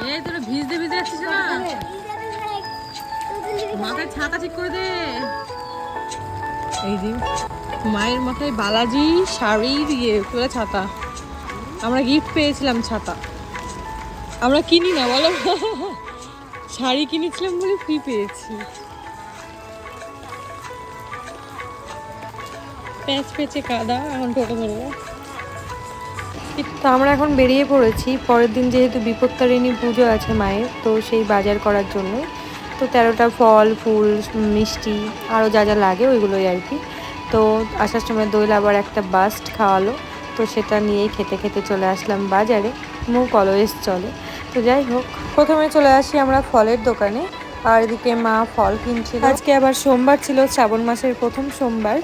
এই তোরা ভিজতে ভিজতে আসছিস না, মাথায় ছাতা ঠিক করে দে। এই যে মায়ের মাথায় বালাজি শাড়ি দিয়ে তোরা ছাতা, আমরা গিফট পেয়েছিলাম ছাতা, আমরা কিনি না বলো, শাড়ি কিনেছিলাম বলে ফ্রি পেয়েছি। প্যাচ পেঁচে কাদা, এখন টোটো ধরবো। তো আমরা এখন বেরিয়ে পড়েছি, পরের দিন যেহেতু বিপত্তারিণী পুজো আছে মায়ের, তো সেই বাজার করার জন্য। তো 13টা ফল ফুল মিষ্টি আরও যা যা লাগে ওইগুলোই আর কি। তো আসার সময় দইল আবার একটা বাস্ট খাওয়ালো, তো সেটা নিয়েই খেতে খেতে চলে আসলাম বাজারে। মুখ অলওয়েজ চলে। তো যাই হোক, প্রথমে চলে আসি আমরা ফলের দোকানে, আর এদিকে মা ফল কিনছিল। আজকে আবার সোমবার ছিল, শ্রাবণ মাসের প্রথম সোমবার,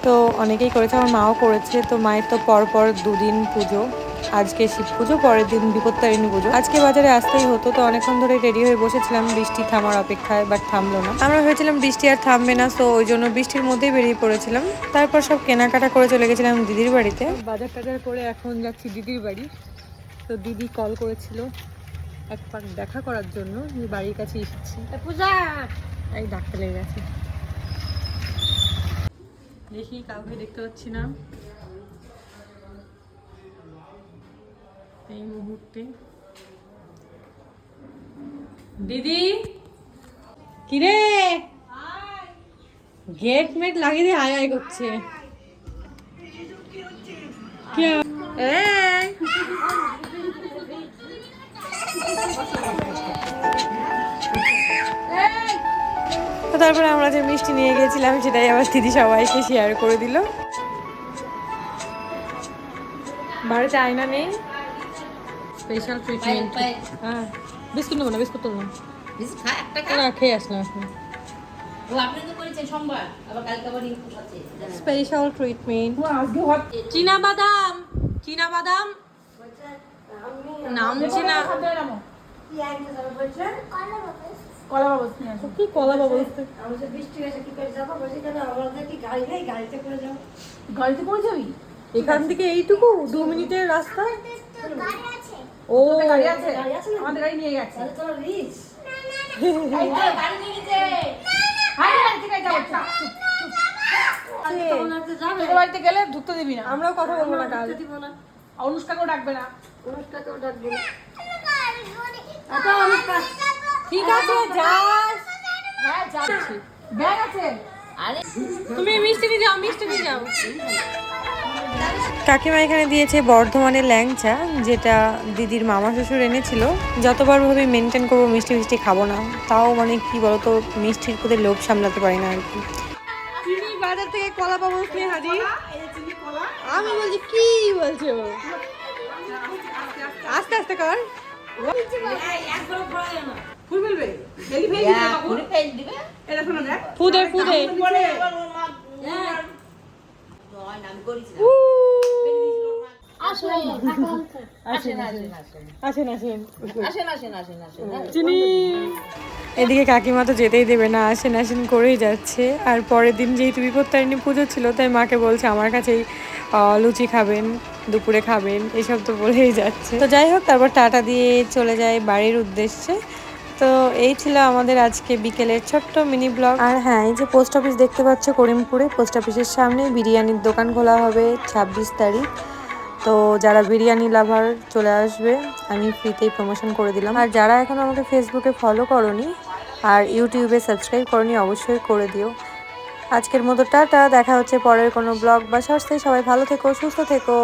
তো অনেকেই করেছে, আমার মাও করেছে। তো মায়ের তো পরপর দুদিন পুজো, আজকে শিব পুজো, পরের দিন বিপত্তারিণী পুজো। আজকে বাজারে আসতেই হতো, তো অনেকক্ষণ ধরে রেডি হয়ে বসেছিলাম বৃষ্টি থামার অপেক্ষায়, বাট থামলো না। আমরা ভেবেছিলাম বৃষ্টি আর থামবে না, তো ওই জন্য বৃষ্টির মধ্যেই বেরিয়ে পড়েছিলাম। তারপর সব কেনাকাটা করে চলে গেছিলাম দিদির বাড়িতে। বাজার টাজার করে এখন যাচ্ছি দিদির বাড়ি। তো দিদি কল করেছিল একবার দেখা করার জন্য, বাড়ির কাছে এসেছি। পূজা এই ডাক্তার লেগে গেছে, দেখি কাউকে দেখতে পাচ্ছি না এই মুহূর্তে। দিদি কিরে, গেট মেট লাগিয়ে দিয়ে আয় আয় করছে। তারপরে আমরা যে মিষ্টি নিয়ে গেছিলাম সেটাই আবার দিদি সবাইকে শেয়ার করে দিল। বাড়িতে আয়না নেই, স্পেশাল ট্রিটমেন্ট। হ্যাঁ বিস্কুট নেবো না, বিস্কুট তো না, খেয়ে আসলাম এখন। স্পেশাল ট্রিটমেন্ট, চীনা বাদাম, চীনা বাদাম নামছে না, কি কলা বাবু, গাড়িতে করে যাবি এখান থেকে এইটুকু 2 মিনিটের রাস্তা। ও গাড়ি আছে, আমাদের গাড়ি নিয়ে গেছে। বাড়িতে গেলে ঢুকতে দিবি না, আমরাও কথা বলবো না, কাল অনুষ্কাকেও ডাকবে না, অনুষ্কাকেও ডাকবে না। ঠিক আছে যাস, হ্যাঁ যাচ্ছি, ব্যাগ আছে। আরে তুমি মিষ্টি নিয়ে যাও, মিষ্টি নিয়ে যাও। কাকিমা এখানে দিয়েছে বর্ধমানের ল্যাংচা, যেটা দিদির মামা শ্বশুর এনেছিল। যতবার ভাবে মেনটেন করবো মিষ্টি মিষ্টি খাবো না, তাও মানে কি বলতো মিষ্টির প্রতি লোভ সামলাতে পারি না আর কি। চিনি বাজার থেকে কলা পাবো নিয়ে হাজির। আমি বলছি কি বলছো, আস্তে আস্তে কর। ফুদে ফুদে এদিকে কাকিমা তো যেতেই দেবে না, আসেন আসেন করেই যাচ্ছে। আর পরের দিন যেহেতু বিপত্তারিণী পুজো ছিল, তাই মাকে বলছে আমার কাছেই লুচি খাবেন, দুপুরে খাবেন, এসব তো বলেই যাচ্ছে। তো যাই হোক, তারপর টাটা দিয়ে চলে যায় বাড়ির উদ্দেশ্যে। তো এই ছিল আমাদের আজকে বিকেলের ছোট্ট মিনি ব্লগ। আর হ্যাঁ, এই যে পোস্ট অফিস দেখতে পাচ্ছ করিমপুরে, পোস্ট অফিসের সামনে বিরিয়ানির দোকান খোলা হবে 26 তারিখ। তো যারা বিরিয়ানি লাভার চলে আসবে, আমি ফ্রিতেই প্রমোশন করে দিলাম। আর যারা এখন আমাকে ফেসবুকে ফলো করনি আর ইউটিউবে সাবস্ক্রাইব করনি, অবশ্যই করে দিও। আজকের মতো টাটা, দেখা হচ্ছে পরের কোনো ব্লগ বা শর্টসে। সবাই ভালো থেকো, সুস্থ থেকো।